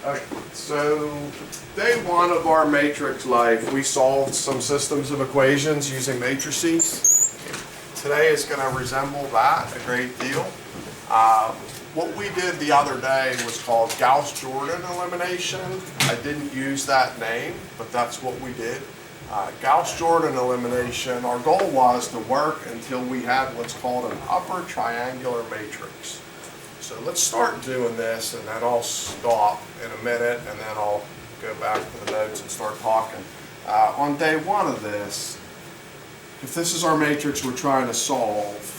Okay, so day one of our matrix life, we solved some systems of equations using matrices. Today is going to resemble that a great deal. What we did the other day was called Gauss-Jordan elimination. I didn't use that name, but that's what we did. Gauss-Jordan elimination, our goal was to work until we had what's called an upper triangular matrix. So let's start doing this, and then I'll stop in a minute, and then I'll go back to the notes and start talking. On day one of this, if this is our matrix we're trying to solve,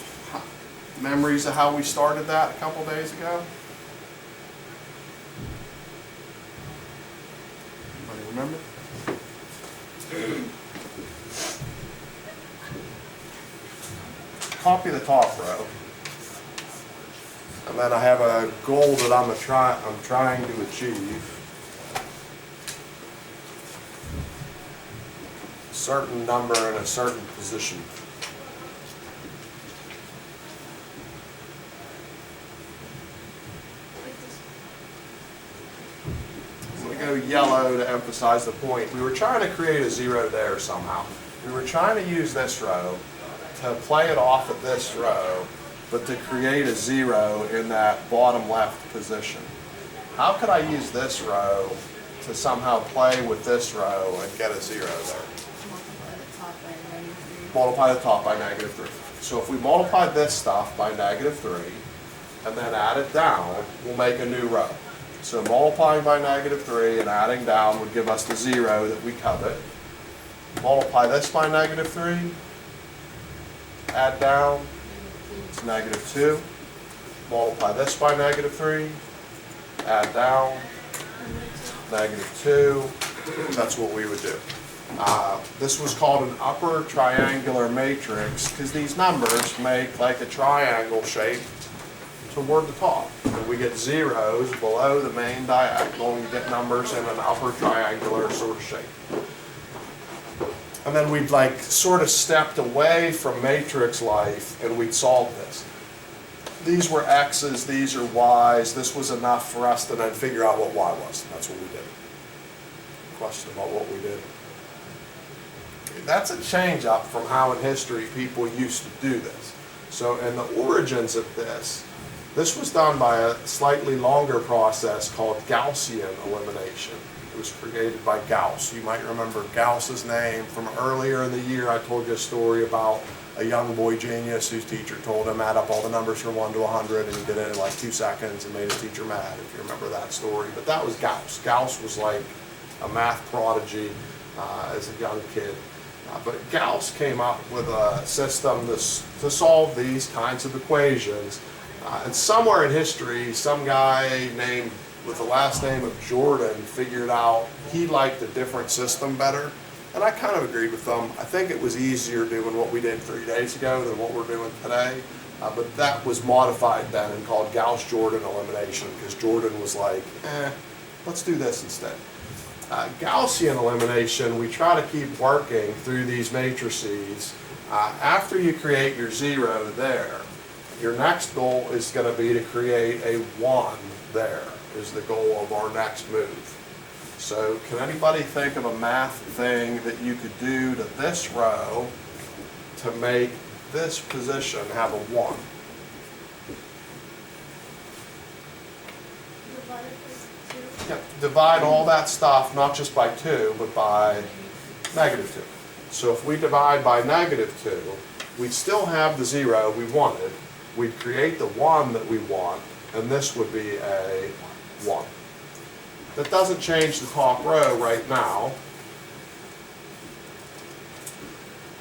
memories of how we started that a couple days ago? Anybody remember? Copy the top row. And then I have a goal that I'm trying to achieve. A certain number in a certain position. I'm going to go yellow to emphasize the point. We were trying to create a zero there somehow. We were trying to use this row to play it off at this row, but to create a zero in that bottom left position. How could I use this row to somehow play with this row and get a zero there? Multiply the top by -3. So if we multiplied this stuff by -3 and then add it down, we'll make a new row. So multiplying by -3 and adding down would give us the zero that we covet. Multiply this by -3, add down, it's -2. Multiply this by -3, add down, -2. That's what we would do. This was called an upper triangular matrix because these numbers make like a triangle shape toward the top. And we get zeros below the main diagonal, and you get numbers in an upper triangular sort of shape. And then we'd like sort of stepped away from matrix life and we'd solve this. These were x's, these are y's. This was enough for us to then figure out what y was. And that's what we did. Question about what we did. That's a change up from how in history people used to do this. So in the origins of this was done by a slightly longer process called Gaussian elimination. It was created by Gauss. You might remember Gauss's name from earlier in the year. I told you a story about a young boy genius whose teacher told him add up all the numbers from 1 to 100, and he did it in like 2 seconds and made his teacher mad, if you remember that story. But that was Gauss. Gauss was like a math prodigy as a young kid. But Gauss came up with a system to solve these kinds of equations. And somewhere in history, some guy named with the last name of Jordan figured out he liked a different system better. And I kind of agreed with them. I think it was easier doing what we did 3 days ago than what we're doing today. But that was modified then and called Gauss-Jordan elimination because Jordan was like, let's do this instead. Gaussian elimination, we try to keep working through these matrices. After you create your zero there, your next goal is going to be to create a 1 there, is the goal of our next move. So can anybody think of a math thing that you could do to this row to make this position have a 1? Divide all that stuff not just by 2, but by -2. So if we divide by -2, we'd still have the zero we wanted. We'd create the 1 that we want, and this would be a 1. That doesn't change the top row right now.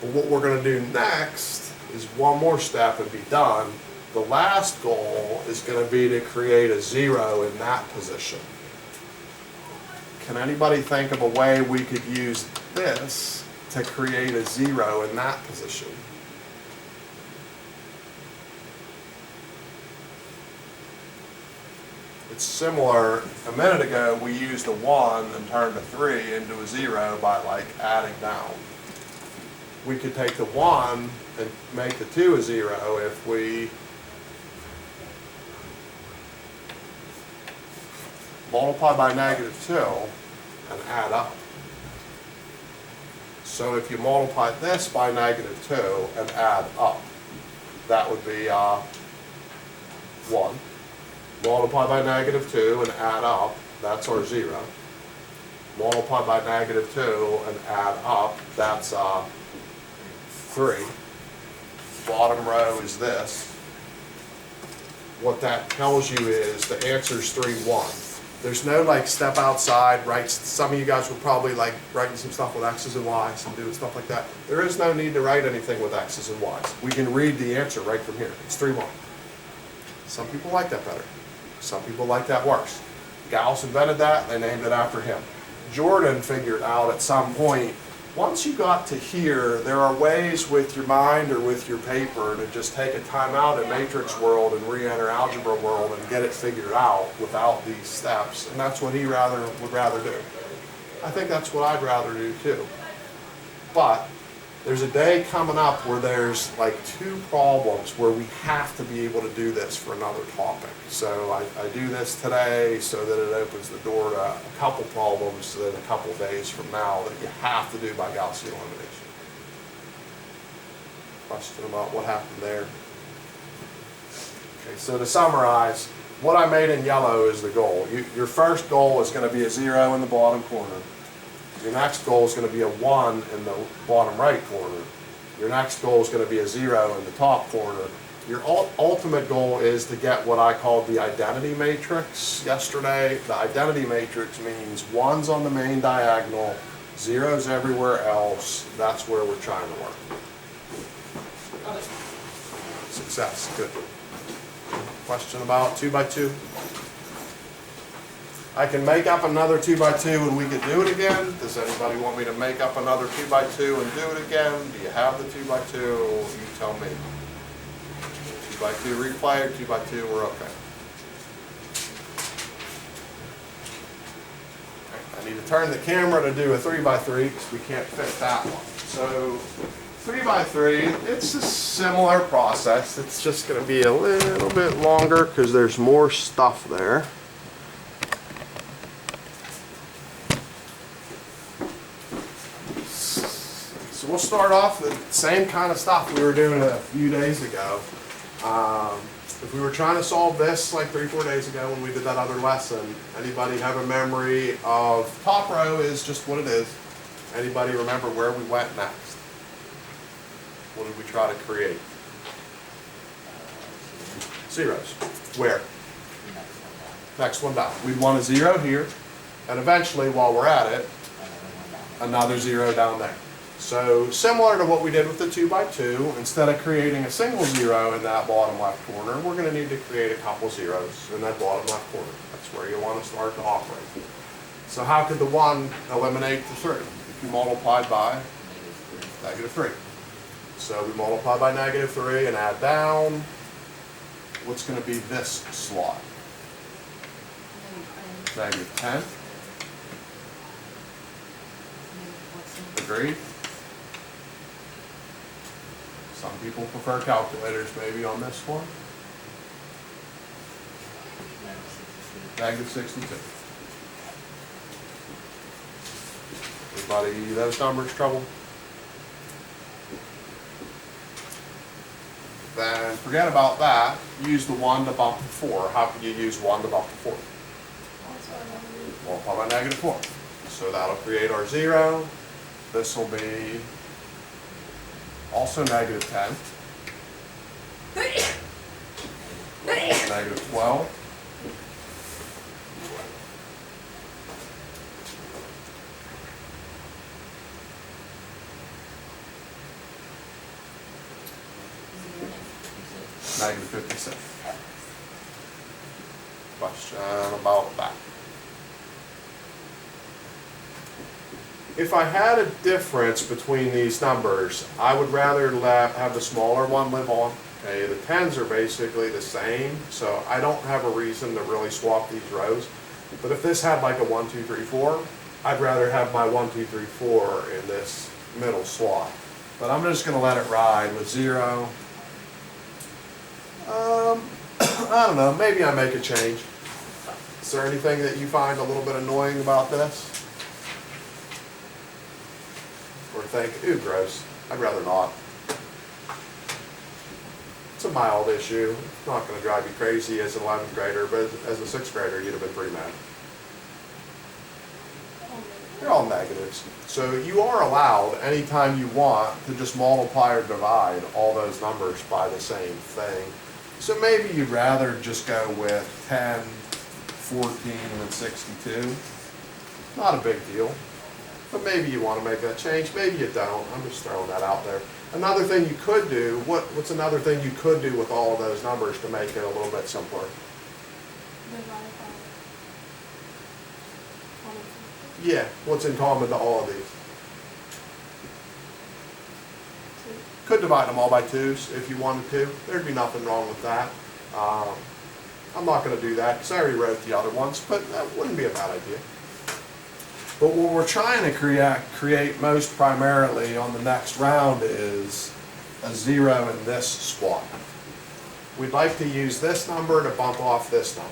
But what we're going to do next is one more step and be done. The last goal is going to be to create a 0 in that position. Can anybody think of a way we could use this to create a 0 in that position? It's similar. A minute ago we used a 1 and turned a 3 into a 0 by like adding down. We could take the 1 and make the 2 a 0 if we multiply by -2, and add up. So if you multiply this by -2 and add up, that would be 1. Multiply by -2 and add up, that's our 0. Multiply by -2 and add up, that's 3. Bottom row is this. What that tells you is the answer is 3, 1. There's no like step outside, right? Some of you guys were probably like writing some stuff with X's and Y's and doing stuff like that. There is no need to write anything with X's and Y's. We can read the answer right from here. It's 3, 1. Some people like that better. Some people like that worse. Gauss invented that, they named it after him. Jordan figured out at some point, once you got to here, there are ways with your mind or with your paper to just take a time out in matrix world and re-enter algebra world and get it figured out without these steps. And that's what he would rather do. I think that's what I'd rather do too. But there's a day coming up where there's like 2 problems where we have to be able to do this for another topic. So I do this today so that it opens the door to a couple problems that a couple days from now that you have to do by Gaussian elimination. Question about what happened there? Okay, so to summarize, what I made in yellow is the goal. Your first goal is going to be a 0 in the bottom corner. Your next goal is going to be a 1 in the bottom right corner. Your next goal is going to be a 0 in the top corner. Your ultimate goal is to get what I called the identity matrix yesterday. The identity matrix means 1's on the main diagonal, 0's everywhere else. That's where we're trying to work. Success, good. Question about 2 by 2? I can make up another 2 by 2 and we could do it again. Does anybody want me to make up another 2 by 2 and do it again? Do you have the 2 by 2? You tell me. 2 by 2 replay or 2 by 2, we're okay. I need to turn the camera to do a 3 by 3 because we can't fit that one. So 3 by 3, it's a similar process. It's just going to be a little bit longer because there's more stuff there. So we'll start off with the same kind of stuff we were doing a few days ago. If we were trying to solve this like 3-4 days ago when we did that other lesson, anybody have a memory of top row is just what it is? Anybody remember where we went next? What did we try to create? Zeros. Where? Next one down. We'd want a 0 here, and eventually while we're at it, another 0 down there. So similar to what we did with the 2 by 2, instead of creating a single 0 in that bottom left corner, we're going to need to create a couple zeros in that bottom left corner. That's where you want to start to operate. So how could the 1 eliminate the 3? If you multiplied by -3. So we multiply by -3 and add down. What's going to be this slot? -10. Agreed? Some people prefer calculators maybe on this one. -62. Anybody those numbers trouble? Then forget about that. Use the 1 to bump to 4. How can you use 1 to bump to 4? Multiply by -4. So that'll create our 0. This will be also -10. -12. -56. Question about that. If I had a difference between these numbers, I would rather have the smaller one live on. Okay, the 10s are basically the same, so I don't have a reason to really swap these rows. But if this had like a 1, 2, 3, 4, I'd rather have my 1, 2, 3, 4 in this middle slot. But I'm just going to let it ride with 0. I don't know, maybe I make a change. Is there anything that you find a little bit annoying about this? Or think, ooh, gross, I'd rather not. It's a mild issue. It's not going to drive you crazy as an 11th grader, but as a 6th grader, you'd have been pretty mad. They're all negatives. So you are allowed, anytime you want, to just multiply or divide all those numbers by the same thing. So maybe you'd rather just go with 10, 14, and 62. Not a big deal. But maybe you want to make that change, maybe you don't. I'm just throwing that out there. Another thing you could do, what's another thing you could do with all of those numbers to make it a little bit simpler? Yeah, what's in common to all of these? Could divide them all by 2s if you wanted to. There'd be nothing wrong with that. I'm not going to do that because I already wrote the other ones, but that wouldn't be a bad idea. But what we're trying to create most primarily on the next round is a 0 in this squat. We'd like to use this number to bump off this number.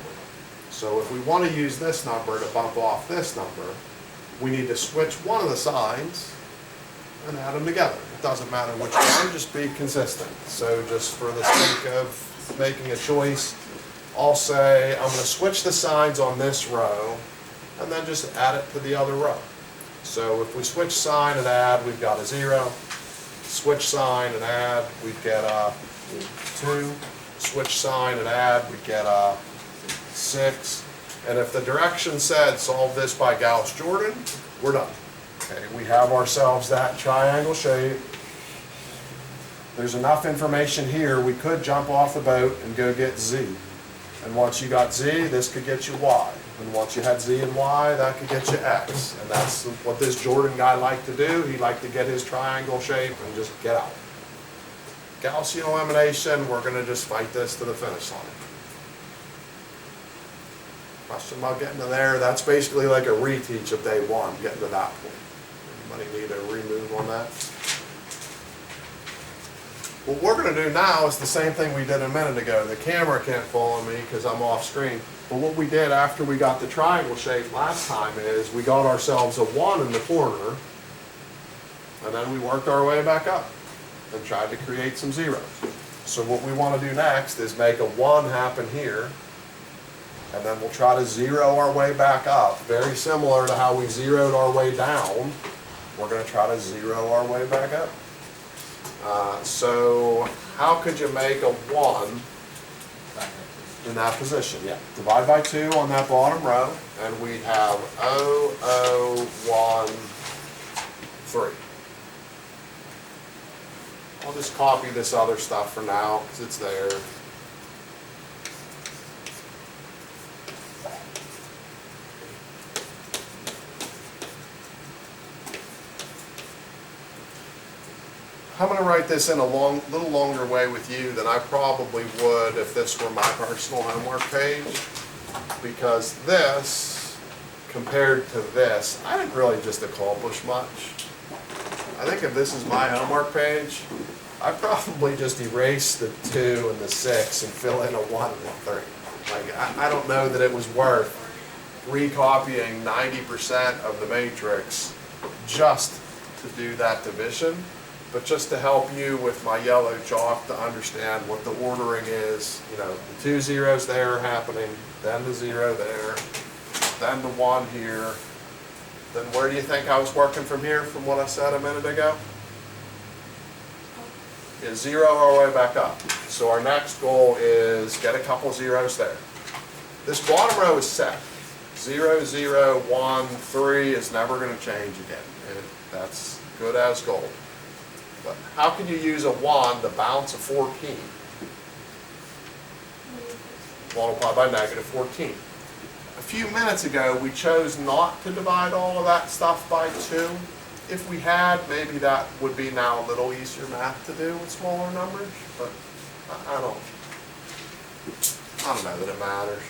So if we want to use this number to bump off this number, we need to switch one of the signs and add them together. It doesn't matter which one, just be consistent. So just for the sake of making a choice, I'll say I'm going to switch the signs on this row and then just add it to the other row. So if we switch sign and add, we've got a 0. Switch sign and add, we get a 2. Switch sign and add, we get a 6. And if the direction said solve this by Gauss-Jordan, we're done. Okay, we have ourselves that triangle shape. There's enough information here, we could jump off the boat and go get Z. And once you got Z, this could get you Y. And once you had Z and Y, that could get you X. And that's what this Jordan guy liked to do. He liked to get his triangle shape and just get out. Gaussian elimination, we're going to just fight this to the finish line. Question about getting to there, that's basically like a reteach of day 1, getting to that point. Anybody need a remove on that? What we're going to do now is the same thing we did a minute ago. The camera can't follow me because I'm off screen. But what we did after we got the triangle shape last time is we got ourselves a 1 in the corner, and then we worked our way back up and tried to create some zeros. So what we want to do next is make a 1 happen here, and then we'll try to 0 our way back up. Very similar to how we zeroed our way down, we're going to try to 0 our way back up. So how could you make a 1 in that position? Yeah, divide by 2 on that bottom row, and we'd have 0, 0, 1, 3. I'll just copy this other stuff for now because it's there. I'm going to write this in a little longer way with you than I probably would if this were my personal homework page, because this, compared to this, I didn't really just accomplish much. I think if this is my homework page, I probably just erase the 2 and the 6 and fill in a 1 and a 3. Like, I don't know that it was worth recopying 90% of the matrix just to do that division. But just to help you with my yellow chalk to understand what the ordering is, you know, the 2 zeros there are happening, then the 0 there, then the 1 here. Then where do you think I was working from here, from what I said a minute ago? Yeah, 0 our way back up. So our next goal is get a couple zeros there. This bottom row is set. 0, 0, 1, 3 is never going to change again. That's good as gold. But how can you use a 1 to bounce a 14? Multiply by negative 14. A few minutes ago, we chose not to divide all of that stuff by 2. If we had, maybe that would be now a little easier math to do with smaller numbers, but I don't know that it matters.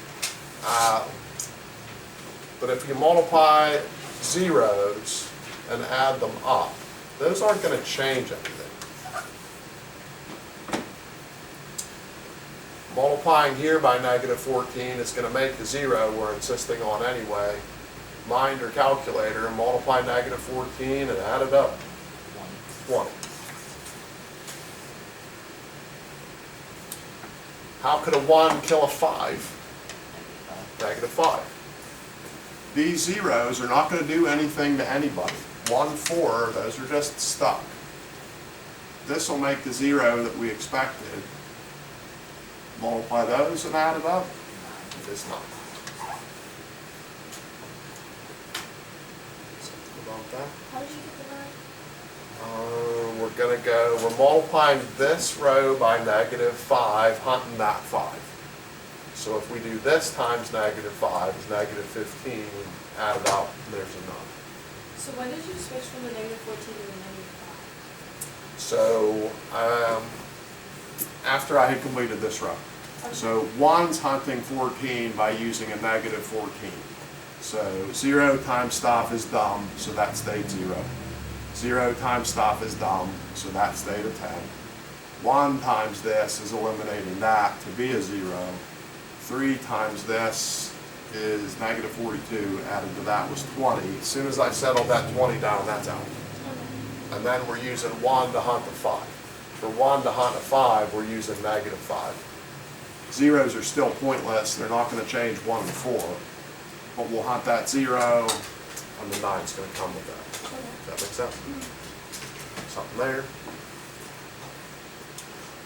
But if you multiply zeros and add them up, those aren't going to change anything. Multiplying here by negative 14 is going to make the 0 we're insisting on anyway. Mind your calculator and multiply negative 14 and add it up. 20. How could a 1 kill a 5? Negative 5. These zeros are not going to do anything to anybody. 1, 4, those are just stuck. This will make the 0 that we expected. Multiply those and add it up. It is not. Something about that. How did you get the 9? We're multiplying this row by negative 5, hunting that 5. So if we do this times negative 5 is negative 15, add it up, there's a 9. So when did you switch from the negative 14 to the negative 5? So after I had completed this row. Okay. So 1's hunting 14 by using a negative 14. So 0 times stuff is dumb, so that stayed 0. 0 times stuff is dumb, so that stayed a 10. 1 times this is eliminating that to be a 0. 3 times this is negative 42, added to that was 20. As soon as I settled that 20 down, that's out. And then we're using 1 to hunt a 5. For 1 to hunt a 5, we're using negative 5. Zeros are still pointless. They're not going to change 1 and 4. But we'll hunt that 0, and the 9's going to come with that. Does that make sense? Something there.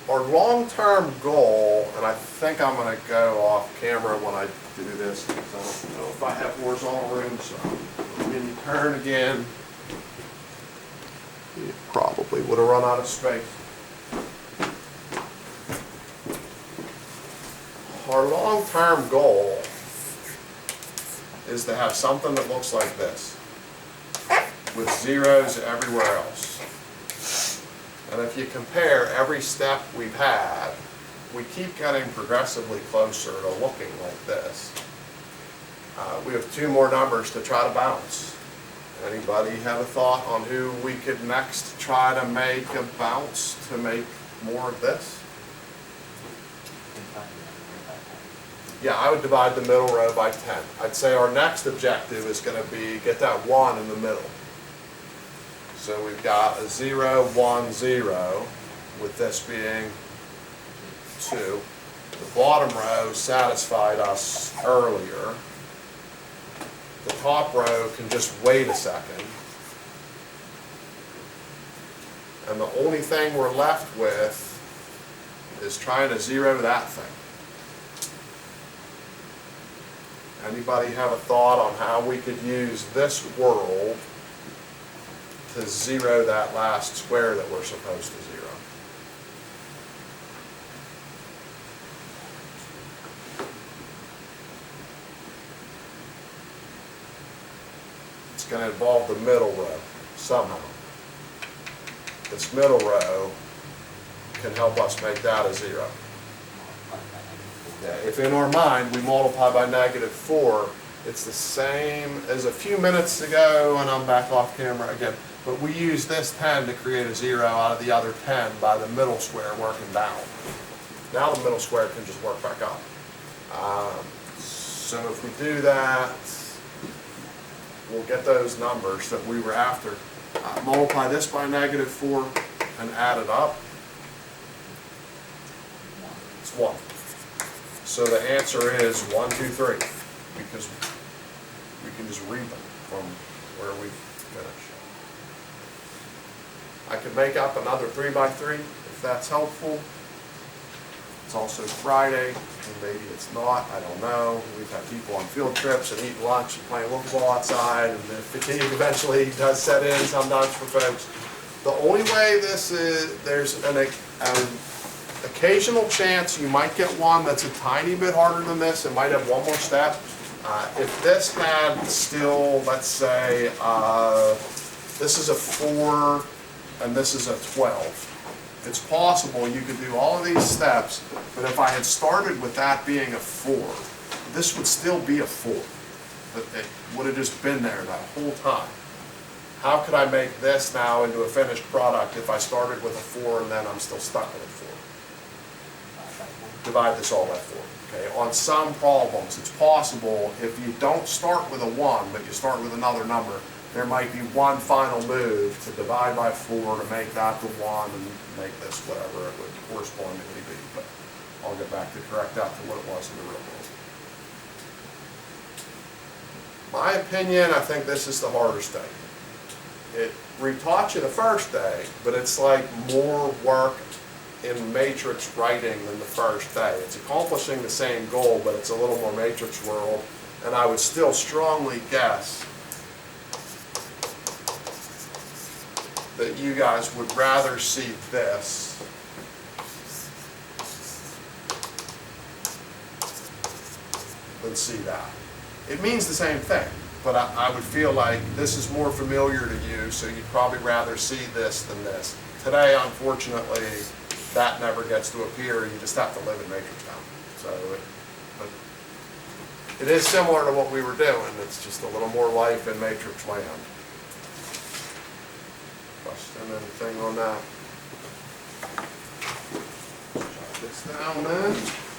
Our long-term goal, and I think I'm going to go off camera when I do this, because I don't know if I have horizontal room, so when you turn again, you probably would have run out of space. Our long-term goal is to have something that looks like this, with zeros everywhere else. And if you compare every step we've had, we keep getting progressively closer to looking like this. We have 2 more numbers to try to bounce. Anybody have a thought on who we could next try to make a bounce to make more of this? Yeah, I would divide the middle row by 10. I'd say our next objective is going to be get that 1 in the middle. So we've got a 0, 1, 0, with this being 2. The bottom row satisfied us earlier. The top row can just wait a second. And the only thing we're left with is trying to 0 that thing. Anybody have a thought on how we could use this world to 0 that last square that we're supposed to 0? It's going to involve the middle row somehow. This middle row can help us make that a 0. Yeah, if in our mind we multiply by negative 4, it's the same as a few minutes ago, and I'm back off camera again. But we use this 10 to create a 0 out of the other 10 by the middle square working down. Now the middle square can just work back up. So if we do that, we'll get those numbers that we were after. Multiply this by negative 4 and add it up. It's 1. So the answer is 1, 2, 3, because we can just read them from where we finished. I could make up another 3 by 3 if that's helpful. It's also Friday, and maybe it's not, I don't know. We've had people on field trips and eating lunch and playing football outside, and the fatigue eventually does set in sometimes for folks. The only way this is, there's an occasional chance you might get one that's a tiny bit harder than this. It might have one more step. If this had still, let's say, this is a 4 and this is a 12. It's possible you could do all of these steps, but if I had started with that being a 4, this would still be a 4. But it would have just been there that whole time. How could I make this now into a finished product if I started with a 4 and then I'm still stuck with a 4? divide this all by 4. Okay, on some problems, it's possible if you don't start with a 1, but you start with another number, there might be one final move to divide by 4 to make that the 1 and make this whatever it would correspondingly be. But I'll get back to correct that to what it was in the real world. My opinion, I think this is the hardest day. We taught you the first day, but it's like more work in matrix writing than the first day. It's accomplishing the same goal, but it's a little more matrix world, and I would still strongly guess that you guys would rather see this than see that. It means the same thing, but I would feel like this is more familiar to you, so you'd probably rather see this than this. Today, unfortunately, that never gets to appear. You just have to live in matrix time. So, but it is similar to what we were doing. It's just a little more life in matrix land. Question, anything on that? Jot this down then.